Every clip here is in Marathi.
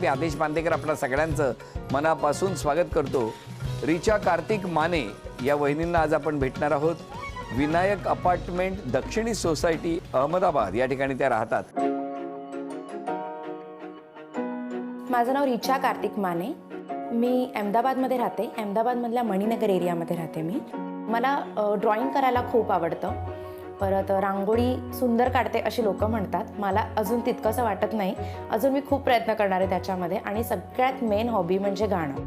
मी आदेश बांदेकर आपल्या सगळ्यांचं मनापासून स्वागत करतो। रिचा कार्तिक माने या वहिनींना आज आपण भेटणार आहोत। विनायक अपार्टमेंट दक्षिणी सोसायटी अहमदाबाद या ठिकाणी त्या राहतात। माझं नाव रिचा कार्तिक माने। मी अहमदाबादमध्ये राहते। अहमदाबादमधल्या मणीनगर एरियामध्ये राहते मी। मला ड्रॉइंग करायला खूप आवडतं। परत रांगोळी सुंदर काढते अशी लोक म्हणतात। मला अजून तितकंसं वाटत नाही। अजून मी खूप प्रयत्न करणार आहे त्याच्यामध्ये। आणि सगळ्यात मेन हॉबी म्हणजे गाणं।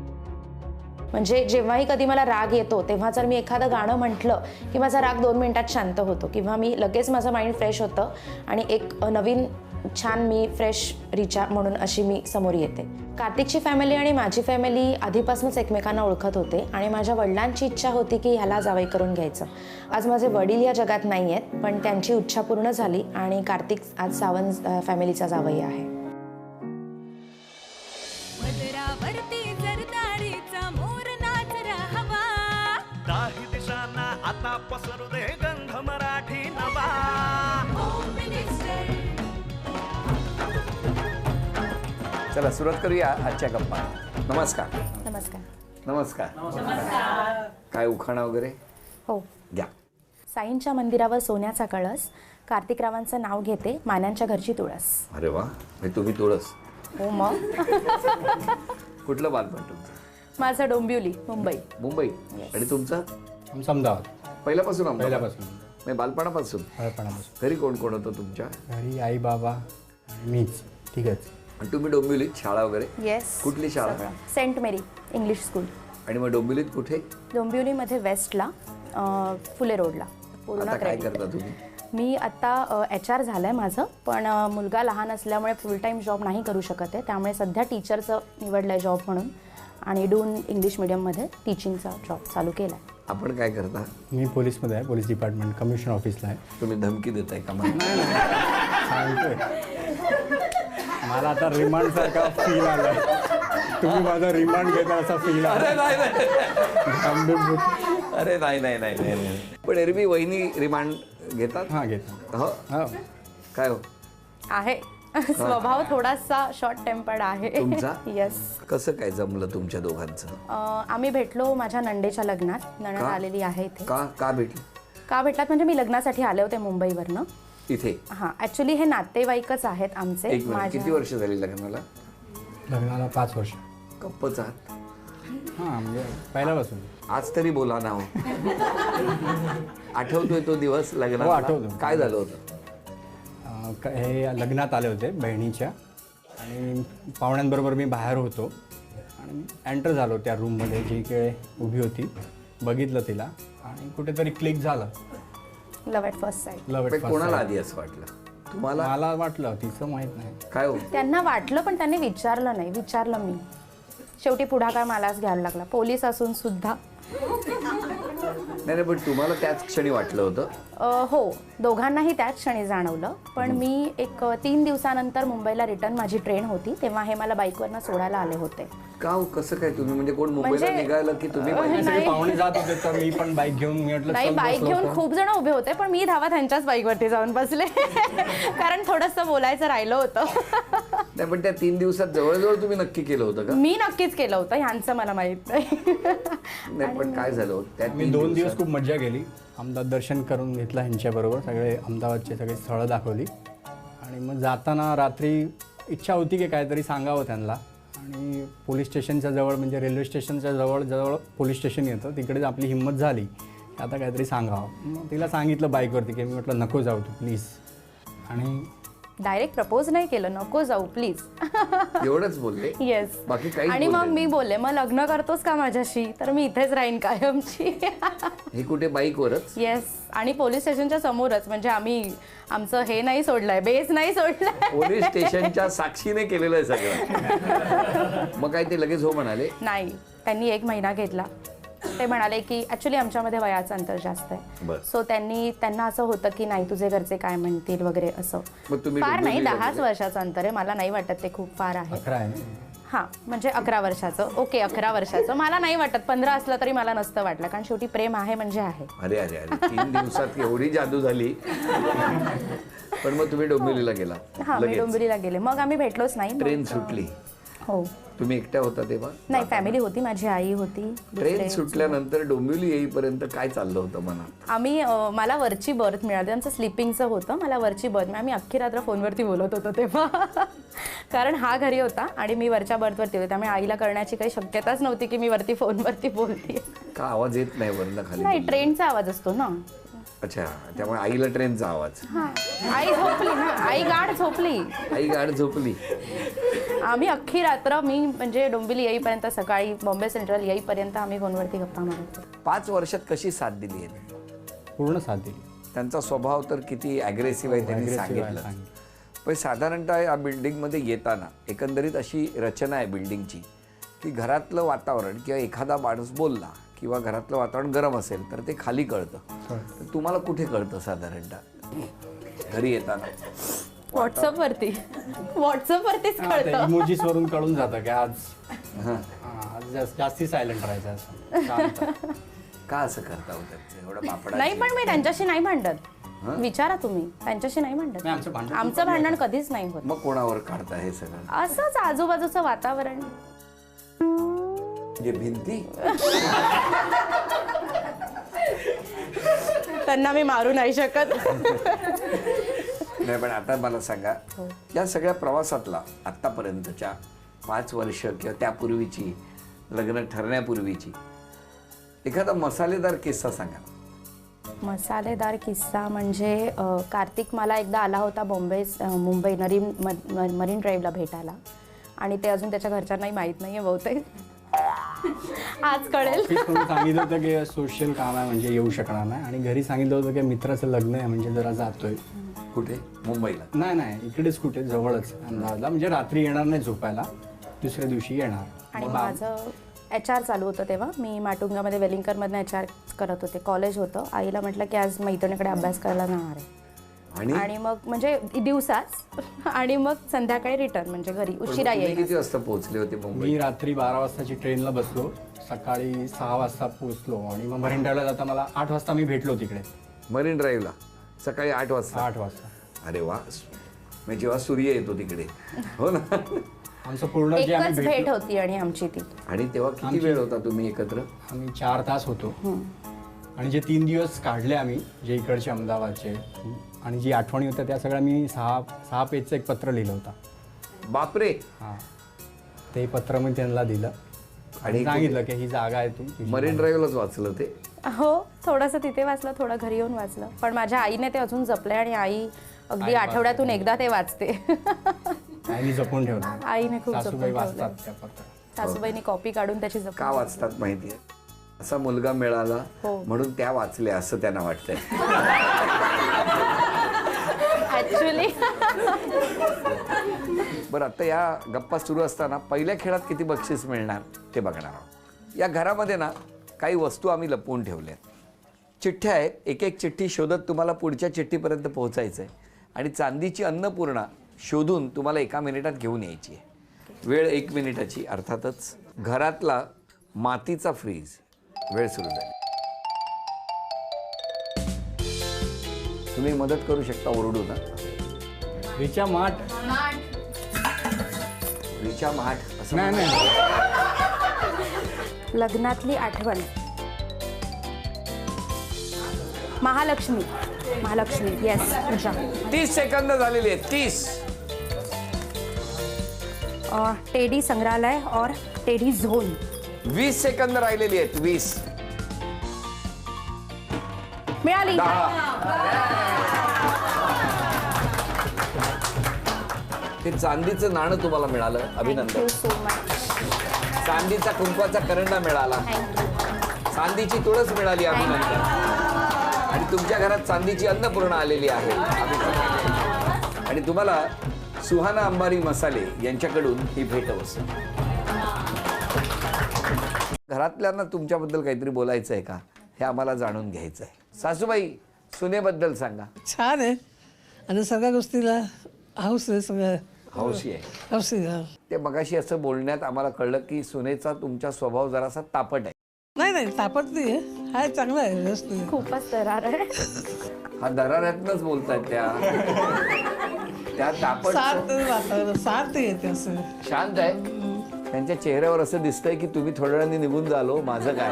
म्हणजे जेव्हाही कधी मला राग येतो तेव्हा जर मी एखादं गाणं म्हटलं की माझा राग 2 मिनिटात शांत होतो किंवा मी लगेच माझं माइंड फ्रेश होतं आणि एक नवीन छान मी फ्रेश रिचा म्हणून अशी मी समोर येते। कार्तिकची फॅमिली आणि माझी फॅमिली आधीपासूनच एकमेकांना ओळखत होते आणि माझ्या वडिलांची इच्छा होती की ह्याला जावई करून घ्यायचं। आज माझे वडील या जगात नाही आहेत पण त्यांची इच्छा पूर्ण झाली आणि कार्तिक आज सावंत फॅमिलीचा जावई आहे। आता पसरू दे गंध मराठी नवा। चला सुरुवात करूया आजच्या गप्पा। नमस्कार। नमस्कार। नमस्कार। काय उखाणा वगैरे? हो घ्या। साईंच्या मंदिरावर सोन्याचा कळस, कार्तिकरावांचं नाव घेते, मान्यांच्या घरची तुळस। अरे वा, तुम्ही तुळस? हो मग। कुठलं बालपण तुमचं? माझं डोंबिवली, मुंबई। मुंबई। आणि तुमचं? आमचं अहमदाबाद। पहिल्यापासून? पहिल्यापासून बालपणापासून? घरी कोण कोण होतं तुमच्या? घरी आई बाबा मीच। ठीक आहे। आणि तुम्ही डोंबिवलीत शाळा वगैरे? येस। कुठली शाळा? सेंट मेरी इंग्लिश स्कूल। आणि मग डोंबिवलीत कुठे? डोंबिवलीमध्ये वेस्टला, फुले रोडला। आता काय करता तुम्ही? मी आता HR झालंय माझं, पण मुलगा लहान असल्यामुळे फुल टाईम जॉब नाही करू शकत आहे, त्यामुळे सध्या टीचरचं निवडलंय जॉब म्हणून आणि डून इंग्लिश मीडियममध्ये टीचिंगचा जॉब चालू केला आहे। आपण काय करता? मी पोलीसमध्ये आहे, पोलीस डिपार्टमेंट कमिशन ऑफिसला आहे। तुम्ही धमकी देताय का मला? सांगतोय मला आता रिमांड सारखा फील आलाय। तुम्ही माझा रिमांड घेता असा फील आला। अरे नाही। पण एरवी वहिनी रिमांड घेतात? हां घेतात। हो। काय हो आहे स्वभाव थोडासा शॉर्ट टेम्पर्ड आहे तुमचा? येस। कसं काय जमलं तुमच्या दोघांचं? आम्ही भेटलो माझ्या नंदेच्या लग्नात। नणंद आलेली आहे इथे। का भेटली? का भेटलात म्हणजे मी लग्नासाठी आले होते मुंबईवरनं इथे। हां, ऍक्च्युली हे नातेवाईकच आहेत आमचे। किती वर्ष झाली लग्नाला? लग्नाला 5 वर्ष। कप्पच आहात? हां म्हणजे पहिल्यापासून। आज तरी बोला ना हो। आठवतोय तो दिवस लग्नाला? हो आठवतो। काय झालं होतं? हे लग्नात आले होते बहिणीच्या आणि पाहुण्यांबरोबर मी बाहेर होतो आणि एंटर झालो त्या रूममध्ये, जी काही उभी होती बघितलं तिला आणि कुठेतरी क्लिक झालं। Love at first sight. Love at first कोणाला आधी असं वाटलं तुम्हाला? मला वाटलं, तिचं माहित नाही काय हो? त्यांना वाटलं पण त्यांनी विचारलं नाही। विचारलं मी, शेवटी पुढाकार मलाच घ्यायला लागला, पोलीस असून सुद्धा। नाही पण तुम्हाला त्याच क्षणी वाटलं होतं? हो, दोघांनाही त्याच क्षणी जाणवलं। पण मी एक 3 दिवसानंतर मुंबईला रिटर्न माझी ट्रेन होती, तेव्हा हे मला बाईकवरनं सोडायला आले होते। का हो? कसं काय तुम्ही म्हणजे कोण मुंबईला निघालं की तुम्ही? पाहुणे जात होते तर मी पण बाईक घेऊन नाही, बाईक घेऊन खूप जण उभे होते पण मी धावा त्यांच्याच बाईकवरती जाऊन बसले कारण थोडंसं बोलायचं राहिलं होतं। नाही पण त्या 3 दिवसात जवळजवळ तुम्ही नक्की केलं होतं का? मी नक्कीच केलं होतं, ह्यांचं मला माहित नाही। पण काय झालं त्यात? मी 2 दिवस खूप मजा केली। अहमदाबाद दर्शन करून घेतलं ह्यांच्याबरोबर, सगळे अहमदाबादचे सगळे स्थळं दाखवली आणि मग जाताना रात्री इच्छा होती की काहीतरी सांगावं त्यांना। आणि पोलीस स्टेशनच्या जवळ म्हणजे रेल्वे स्टेशनच्या जवळ पोलीस स्टेशन येतं, तिकडेच आपली हिंमत झाली की आता काहीतरी सांगावं। मग तिला सांगितलं बाईकवरती की मी म्हटलं नको जाऊ तू प्लीज, आणि डायरेक्ट प्रपोज नाही केलं, नको जाऊ प्लीज एवढंच बोलले? येस। बाकी काही? आणि मग मी बोलले मग लग्न करतोस का माझ्याशी? तर मी इथेच राहीन कायमची। हे कुठे बाईकवरच? येस। आणि पोलीस स्टेशनच्या समोरच, म्हणजे आम्ही आमचं हे नाही सोडलंय, बेस नाही सोडलाय। पोलीस स्टेशनच्या साक्षीने केलेलं आहे सगळं। मग काय ते लगेच हो म्हणाले? नाही, त्यांनी 1 महिना घेतला। ते म्हणाले की ॲक्च्युली आमच्यामध्ये वयाचं अंतर जास्त आहे, सो त्यांना असं होतं की नाही तुझे घरचे काय म्हणतील वगैरे असं। फार नाही, 10च वर्षाचं अंतर आहे, मला नाही वाटत ते खूप फार आहे। हां, म्हणजे 11 वर्षाचं। ओके, 11 वर्षाचं मला नाही वाटत, 15 असलं तरी मला नसतं वाटलं, कारण शेवटी प्रेम आहे म्हणजे आहे। अरे अरे अरे 3 दिवसात एवढी जादू झाली। पण मग तुम्ही डोंबिवलीला गेला? हां, मी डोंबिवलीला गेले, मग आम्ही भेटलोच नाही। ट्रेन सुटली? हो. तुम्ही एकट्या होता तेव्हा? नाही, फॅमिली होती, माझी आई होती. ट्रेन सुटल्यानंतर डोंबिवली येईपर्यंत काय चाललं होतं मनात? आम्ही मला वरची बर्थ मिळाली, आमचं स्लिपिंगचं होतं, मला वरची बर्थ मिळाली. आम्ही अख्खी रात्र फोनवरती बोलत होतो तेव्हा कारण हा घरी होता आणि मी वरच्या बर्थवरती होते, त्यामुळे आईला करण्याची काही शक्यताच नव्हती की मी वरती फोनवरती बोलते. का आवाज येत नाही वरनं खाली? नाही, ट्रेनचा आवाज असतो ना. अच्छा, त्यामुळे आईला ट्रेनचा आवाज. हां, आई झोपली ना, आई गाढ झोपली. आई गाड झोपली. आम्ही अख्खी रात्र, मी म्हणजे डोंबिवली येईपर्यंत, सकाळी बॉम्बे सेंट्रल येईपर्यंत आम्ही फोनवरती गप्पा मारत होतो. 5 वर्षात कशी साथ दिली आहे? पूर्ण साथ दिली. त्यांचा स्वभाव तर किती ॲग्रेसिव्ह आहे त्यांनी सांगितलं. पण साधारणतः या बिल्डिंगमध्ये येताना एकंदरीत अशी रचना आहे बिल्डिंगची की घरातलं वातावरण किंवा एखादा माणूस बोलला किंवा घरातलं वातावरण गरम असेल तर ते खाली कळतं. तर तुम्हाला कुठे कळतं साधारणतः घरी येताना? व्हॉट्सअपवरतीच कळतं. इमोजीस वरून कळून जातं की आज जास्ती सायलेंट राहायचं असं. शांत. का असं करता होतं एवढं बापडा? नाही, पण मी त्यांच्याशी नाही भांडत. विचारा तुम्ही, त्यांच्याशी नाही भांडत. नाही, आमचं भांडण आमचं भांडण कधीच नाही होत. मग कोणावर काढता हे सगळं? असंच आजूबाजूचं वातावरण. म्हणजे भिंती? त्यांना मी मारू नाही शकत. नाही, पण आता मला सांगा, या सगळ्या प्रवासातला आत्तापर्यंतच्या 5 वर्ष किंवा त्यापूर्वीची, लग्न ठरण्यापूर्वीची एखादा मसालेदार किस्सा सांगा. मसालेदार किस्सा म्हणजे कार्तिक मला एकदा आला होता मुंबई मरीन ड्राईव्हला भेटायला आणि ते अजून त्याच्या घरच्यांनाही माहीत नाही आहे बहुतेक. आज कळेल. सांगितलं होतं की सोशल काम आहे म्हणजे येऊ शकणार नाही, आणि घरी सांगितलं होतं की मित्राचं लग्न आहे म्हणजे जरा जातोय. कुठे? मुंबईला? नाही, इकडेच कुठे जवळच अहमदाबादला, म्हणजे रात्री येणार नाही झोपायला, दुसऱ्या दिवशी येणार. आणि माझं HR चालू होतं तेव्हा, मी माटुंगामध्ये वेलिंगकरमधनं HR करत होते, कॉलेज होतं. आईला म्हटलं की आज मैत्रिणीकडे अभ्यास करायला जाणार आहे आणि मग म्हणजे दिवसाच आणि मग संध्याकाळी रिटर्न, म्हणजे घरी उशिरा येईल. किती वाजता पोहोचले होते मुंबई? मी रात्री 12 वाजताची ट्रेनला बसलो, सकाळी 6 वाजता पोहोचलो आणि मग मरीन ड्राईव्हला जाता मला 8 वाजता मी भेटलो तिकडे. मरीन ड्राईव्हला सकाळी 8 वाजता? 8 वाजता. अरे वा, म्हणजे जेव्हा सूर्य येतो तिकडे. हो ना. आमचं पूर्ण जे आम्ही एकच भेट होती आणि आमची ती. आणि तेव्हा किती वेळ होता तुम्ही एकत्र? आम्ही 4 तास होतो. आणि जे 3 दिवस काढले आम्ही, जे इकडचे अहमदाबादचे, आणि जी आठवणी होत्या त्या सगळ्या मी 6 पेजचं एक पत्र लिहिलं होतं. बापरे. हां, ते पत्र मी त्यांना दिलं आणि सांगितलं की ही जागा आहे तुझी. मरीन ड्राईव्हलाच वाचलं ते? हो, थोडंसं तिथे वाचलं, थोडं घरी येऊन वाचलं, पण माझ्या आईने ते अजून जपलंय आणि आई अगदी आठवड्यातून एकदा ते वाचते. आईने जपून ठेवलं. आईने खूप सासूबाई जपून वाचतात ठेवलंय. त्या पत्र. सासूबाईंनी कॉपी काढून त्याची जपून. का वाचतात माहितीये? असा मुलगा मिळाला म्हणून त्या वाचल्या असं त्यांना वाटतंय. ऍक्च्युली. बरं, आता या गप्पा सुरू असताना पहिल्या खेळात किती बक्षीस मिळणार ते बघणार आहोत. या घरामध्ये ना काही वस्तू आम्ही लपवून ठेवल्यात. चिठ्ठ्या आहेत, एक एक चिठ्ठी शोधत तुम्हाला पुढच्या चिठ्ठीपर्यंत पोहोचायचं आहे आणि चांदीची अन्नपूर्णा शोधून तुम्हाला 1 मिनिटात घेऊन यायची आहे. वेळ 1 मिनिटाची अर्थातच. घरातला मातीचा फ्रीज. वेळ सुरू झाली. तुम्ही मदत करू शकता ओरडू ना. रिचा माठ. रिचा माठ असं नाही. लग्नातली आठवण. महालक्ष्मी. येस. 30 सेकंद झालेली आहेत. 30. टेडी संग्रहालय और टेडी झोन. 20 सेकंद राहिलेली आहेत. 20. मिळाली. 10. ते चांदीचं नाणं तुम्हाला मिळालं. अभिनंदन. So much. चांदीचा कुंकवाचा करंडा मिळाला. चांदीची तुळस मिळाली. अभिनंदन. आणि तुमच्या घरात चांदीची अन्नपूर्णा आलेली आहे. अभिनंदन. आणि तुम्हाला सुहाना अंबारी मसाले यांच्याकडून ही भेटवस्तू. घरातल्यांना तुमच्याबद्दल काहीतरी बोलायचं आहे का हे आम्हाला जाणून घ्यायचं आहे. सासूबाई, सुनेबद्दल सांगा. छान आहे आणि सगळ्या गोष्टीला हाऊस आहे. सगळं हौशी आहे. हौशी. ते मगाशी असं बोलण्यात आम्हाला कळलं की सुनेचा तुमचा स्वभाव जरासा तापट आहे. नाही तापत नाही आहे. हाय, चांगला आहे, व्यवस्थित. खूपच दरार आहे. हा दराऱ्यातनच बोलतायत त्या तापट. सार्थ वातावरण, सार्थ येते असं. शांत आहे. त्यांच्या चेहऱ्यावर असं दिसतंय की तुम्ही थोड्या वेळाने निघून झालो, माझं काय.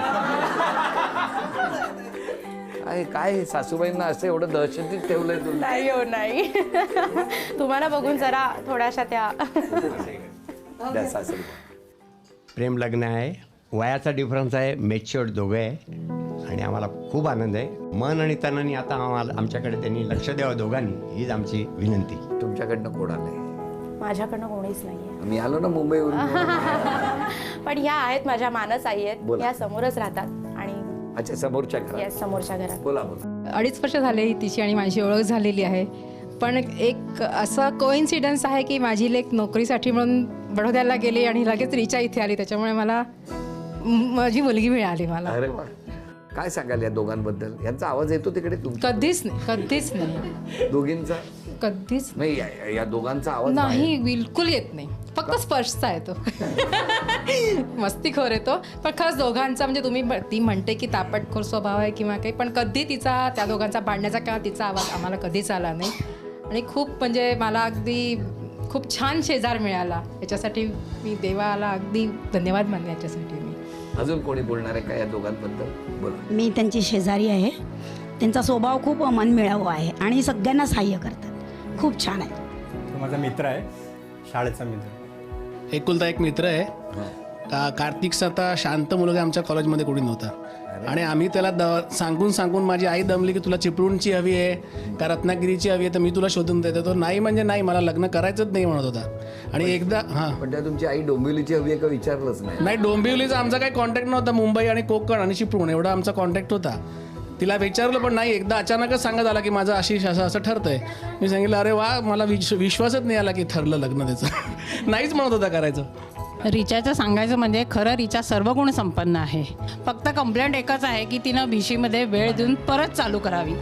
काय सासूबाईंना असं एवढं दहशतीत ठेवलंय तुम्ही? नाही हो नाही. तुम्हाला बघून जरा थोड्याशा त्या द्या सासरी. प्रेम लग्न आहे, वयाचा डिफरन्स आहे, मॅच्युअर्ड दोघं आहे आणि आम्हाला खूप आनंद आहे. मन आणि तनाने आता आमच्याकडे त्यांनी लक्ष द्यावं दोघांनी, हीच आमची विनंती. तुमच्याकडनं कोण आलंय? माझ्याकडनं कोणीच नाहीये. मी आलो ना मुंबईवरून. पण ह्या आहेत माझ्या मानस आई आहेत. बोला. ह्या समोरच राहतात आणि अच्छा, समोरच्या घरात. येस समोरच्या घरात. बोला बोला. 2.5 वर्ष झाले तिची आणि माझी ओळख झालेली आहे. पण एक असा कोइन्सिडन्स आहे की माझी लेक नोकरीसाठी म्हणून बडोद्याला गेली आणि लगेच रिचा इथे आली, त्याच्यामुळे मला माझी मुलगी मिळाली मला. अरे वा, काय सांगाल या दोघांबद्दल? यांचा आवाज येतो तिकडे तुमच्या? कधीच नाही, कधीच नाही, दोघींचा कधीच नाही. या दोघांचा आवाज नाही, बिलकुल येत नाही. फक्त स्पर्शचा येतो. मस्तीखोर येतो, पण खरंच दोघांचा म्हणजे तुम्ही ती म्हणते की तापटखोर स्वभाव आहे किंवा काही, पण कधी तिचा त्या दोघांचा भांडण्याचा किंवा तिचा आवाज आम्हाला कधीच आला नाही. आणि खूप म्हणजे मला अगदी खूप छान शेजार मिळाला. याच्यासाठी मी देवाला अगदी धन्यवाद मानले याच्यासाठी मी. अजून कोणी बोलणार आहे का या दोघांबद्दल? बोला. मी त्यांची शेजारी आहे. त्यांचा स्वभाव खूप मनमिळावू आहे आणि सगळ्यांना सहाय्य करतात. खूप छान आहे. तो माझा मित्र आहे, शाळेचा मित्र. एकुलता एक मित्र आहे. कार्तिक आता शांत मुलगा आमच्या कॉलेजमध्ये कोणी नव्हता आणि आम्ही त्याला सांगून माझी आई दमली की तुला चिपळूणची हवी आहे का रत्नागिरीची हवी आहे, तर मी तुला शोधून देतो. तो नाही म्हणजे नाही, मला लग्न करायचंच नाही म्हणत होता. आणि एकदा पण त्या तुमची आई डोंबिवलीची हवी आहे का विचारलंच नाही? नाही, डोंबिवलीचा आमचा काही कॉन्टॅक्ट नव्हता. मुंबई आणि कोकण आणि चिपळूण एवढा आमचा कॉन्टॅक्ट होता. तिला विचारलं पण नाही. एकदा अचानकच सांगत आला की माझं आशिष असं ठरतंय. मी सांगितलं अरे वा, मला विश्वासच नाही आला की ठरलं लग्न त्याचं. नाहीच म्हणत होता करायचं. रिचाचं सांगायचं म्हणजे खरं रिचा सर्व गुण संपन्न आहे. फक्त कंप्लेंट एकच आहे की तिनं भिशीमध्ये वेळ देऊन परत चालू करावी.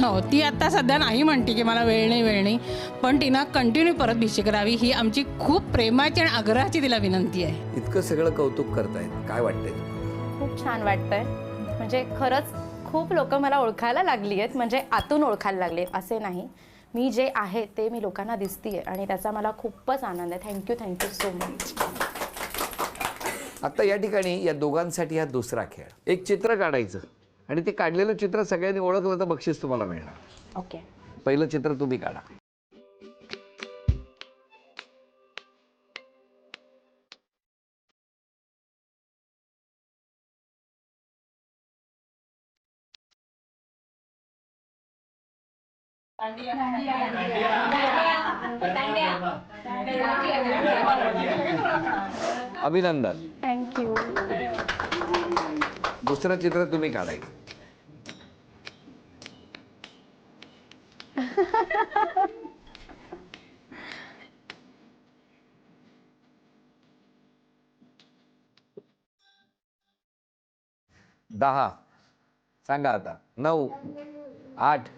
हो, ती आत्ता सध्या नाही म्हणते की मला वेळ नाही, पण तिनं कंटिन्यू परत भिशी करावी ही आमची खूप प्रेमाची आणि आग्रहाची तिला विनंती आहे. इतकं सगळं कौतुक करतायत, काय वाटतंय तुम्हाला? खूप छान वाटतंय. म्हणजे खरंच खूप लोक मला ओळखायला लागली आहेत, म्हणजे आतून ओळखायला लागले असे नाही. मी जे आहे ते मी लोकांना दिसतीये आणि त्याचा मला खूपच आनंद आहे. Thank you so much. आता या ठिकाणी या दोघांसाठी हा दुसरा खेळ. एक चित्र काढायचं आणि ते काढलेलं चित्र सगळ्यांनी ओळखलं तर बक्षीस तुम्हाला मिळणार. ओके. पहिलं चित्र तुम्ही काढा. अभिनंदन. थँक्यू. दुसरं चित्र तुम्ही काढायचं. दहा. सांगा आता. 9, 8,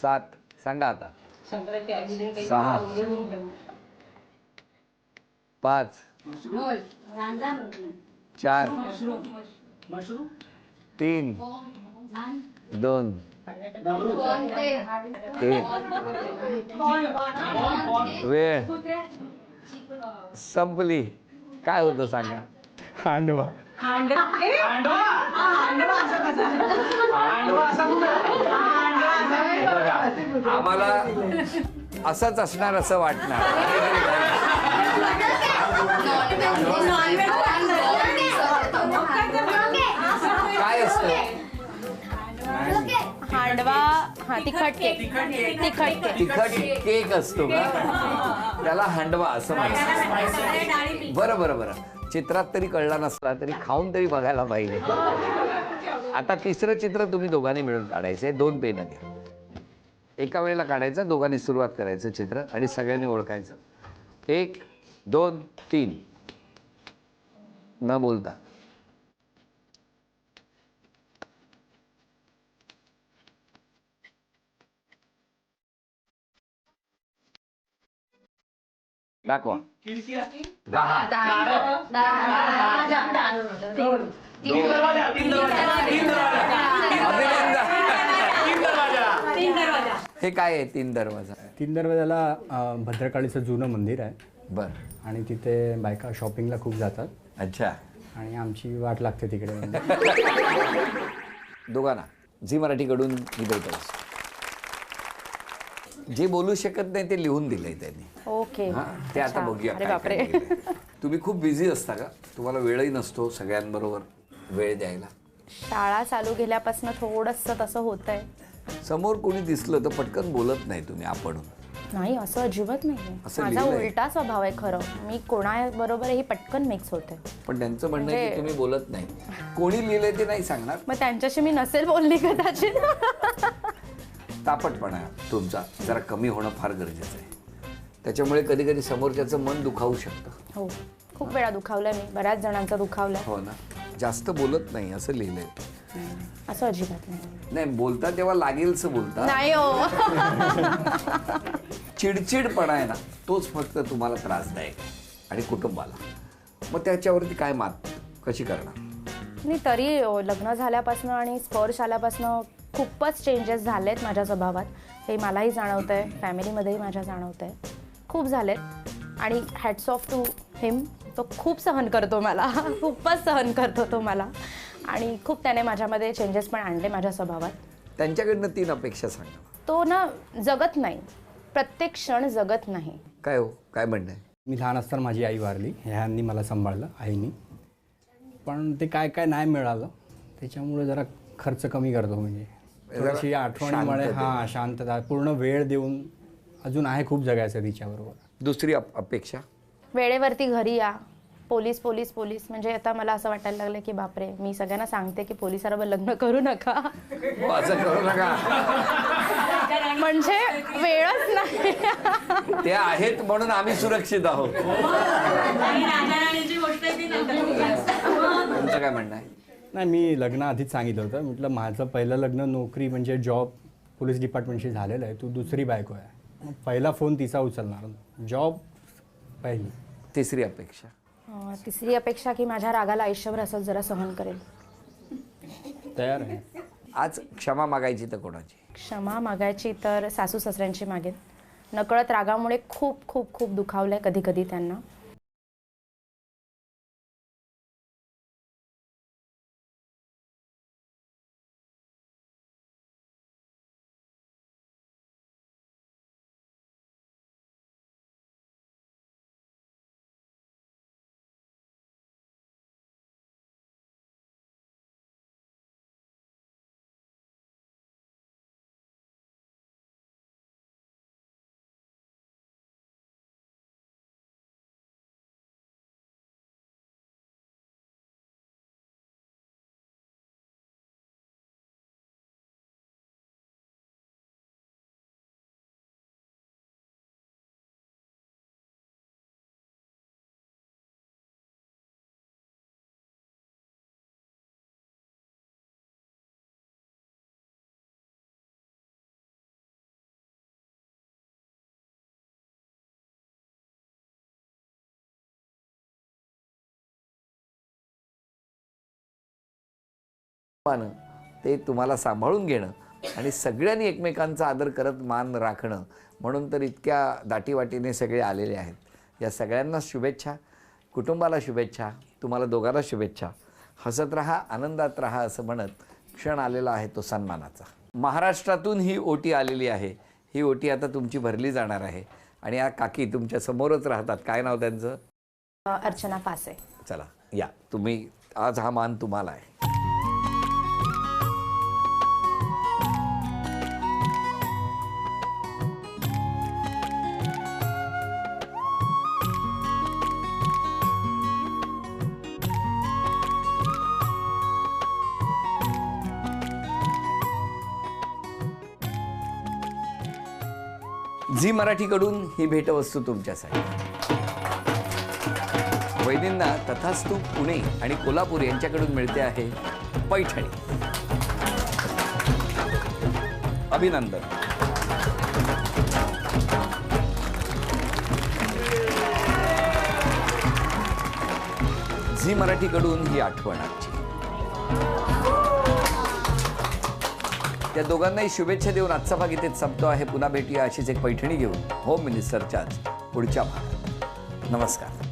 7. सांगा आता. 6, 5, 4, 3, 2, 1. वेळ संपली. काय होतं सांगा? हांडवा. आम्हाला असंच असणार असं वाटणार. काय असतं? हांडवा. हा, तिखट तिखट केक असतो का? त्याला हांडवा असं म्हणतात. बरं. चित्रात तरी कळला नसला तरी खाऊन तरी बघायला पाहिजे. आता तिसरं चित्र तुम्ही दोघांनी मिळून काढायचंय. 2 पेनं घ्या. एका वेळेला काढायचं, दोघांनी सुरुवात करायचं चित्र आणि सगळ्यांनी ओळखायचं. 1, 2, 3 न बोलता. दाखवा. 10. हे काय आहे 3 दरवाजा? 3 दरवाजाला भद्रकाळीचं जुनं मंदिर आहे. बर. आणि तिथे बायका शॉपिंगला खूप जातात अच्छा. आणि आमची वाट लागते तिकडे. दोघांना झी मराठीकडून ही भेटवस्तू. जे बोलू शकत नाही ते लिहून दिलंय त्यांनी. ओके. हा, ते आता बघूया अरे काय बापरे. काय लिहिलंय. तुम्ही खूप बिझी असता का? तुम्हाला वेळही नसतो सगळ्यांबरोबर वेळ द्यायला? शाळा चालू केल्यापासून थोडंसं तसं होतंय. समोर कोणी दिसलं तर पटकन बोलत नाही तुम्ही आपण? नाही, असं अजिबात नाही. असं माझा लिहिलंय. उलटा स्वभाव आहे खरं. मी कोणाबरोबरही पटकन मिक्स होते. पण त्यांचं म्हणणं आहे की तुम्ही बोलत नाही. कोणी लिहिलंय ते नाही सांगणार? मग त्यांच्याशी मी नसेल बोलली कदाचित. तापटपणा तुमचा जरा कमी होणं फार गरजेचं आहे. त्याच्यामुळे कधी कधी समोरच्याचं मन दुखावू शकतं. हो, खूप वेळा दुखावलंय मी, बऱ्याच जणांचं दुखावलंय. हो ना. जास्त बोलत नाही असं लिहिलंय. असं अजिबात नाही. नाही, बोलता तेव्हा लागेलच बोलता. नाही हो. चिडचिडपणा आहे ना, तोच फक्त तुम्हाला त्रासदायक आहे आणि कुटुंबाला. मग त्याच्यावरती काय मात कशी करणार? नाही, तरी लग्न झाल्यापासून आणि स्पर्श आल्यापासून खूपच चेंजेस झालेत माझ्या स्वभावात. हे मलाही जाणवतं आहे, फॅमिलीमध्येही माझ्या जाणवतं आहे. खूप झालेत आणि हॅट्स ऑफ टू हिम. तो खूप सहन करतो मला. खूपच सहन करतो तो मला. आणि खूप त्याने माझ्यामध्ये चेंजेस पण आणले माझ्या स्वभावात. त्यांच्याकडनं 3 अपेक्षा सांगा. तो ना जगत नाही, प्रत्येक क्षण जगत नाही. काय हो, काय म्हणणं आहे? मी लहान असताना माझी आई वारली, ह्यांनी मला सांभाळलं आईनी. पण ते काय काय नाही मिळालं, त्याच्यामुळे जरा खर्च कमी करतो. म्हणजे थोडीशी आठवणीमुळे हां शांतता, पूर्ण वेळ देऊन अजून आहे खूप जगायचं तिच्याबरोबर. दुसरी अपेक्षा? वेळेवरती घरी या. पोलीस पोलीस पोलीस म्हणजे आता मला असं वाटायला लागलं की बापरे, मी सगळ्यांना सांगते की पोलिसाबरोबर लग्न करू नका. असं करू नका म्हणजे वेळच नाही. ते आहेत म्हणून आम्ही सुरक्षित आहोत. तुमचं काय म्हणणं आहे? नाही, मी लग्न आधीच सांगितलं होतं. म्हटलं माझं पहिलं लग्न नोकरी म्हणजे जॉब पोलीस डिपार्टमेंटशी झालेलं आहे. तू दुसरी बायको आहे. मग पहिला फोन तिचा उचलणार, जॉब पहिली. तिसरी अपेक्षा? तिसरी अपेक्षा की माझ्या रागाला आयुष्यभर असंच जरा सहन करेल. तयार आहे. आज क्षमा मागायची तर कोणाची? क्षमा मागायची तर सासू सासऱ्यांची मागेल. नकळत रागामुळे खूप खूप खूप दुखावलंय कधी कधी त्यांना. ते तुम्हाला सांभाळून घेणं आणि सगळ्यांनी एकमेकांचा आदर करत मान राखणं, म्हणून तर इतक्या दाटीवाटीने सगळे आलेले आहेत. या सगळ्यांना शुभेच्छा, कुटुंबाला शुभेच्छा, तुम्हाला दोघांना शुभेच्छा. हसत राहा, आनंदात राहा असं म्हणत क्षण आलेला आहे तो सन्मानाचा. महाराष्ट्रातून ही ओटी आलेली आहे. ही ओटी आता तुमची भरली जाणार आहे आणि या काकी तुमच्या समोरच राहतात. काय नाव त्यांचं? अर्चना पासे. चला या, तुम्ही आज हा मान तुम्हाला आहे. झी मराठीकडून ही भेटवस्तू तुमच्यासाठी. वैनींना तथास्तू पुणे आणि कोल्हापूर यांच्याकडून मिळते आहे पैठणी. अभिनंदन. झी मराठीकडून ही आठवण आजची. त्या दोघांनाही शुभेच्छा देऊन आजचा भाग इथेच संपतो आहे. पुन्हा भेटूया अशीच एक पैठणी घेऊन होम मिनिस्टरच्याच पुढच्या भागात. नमस्कार.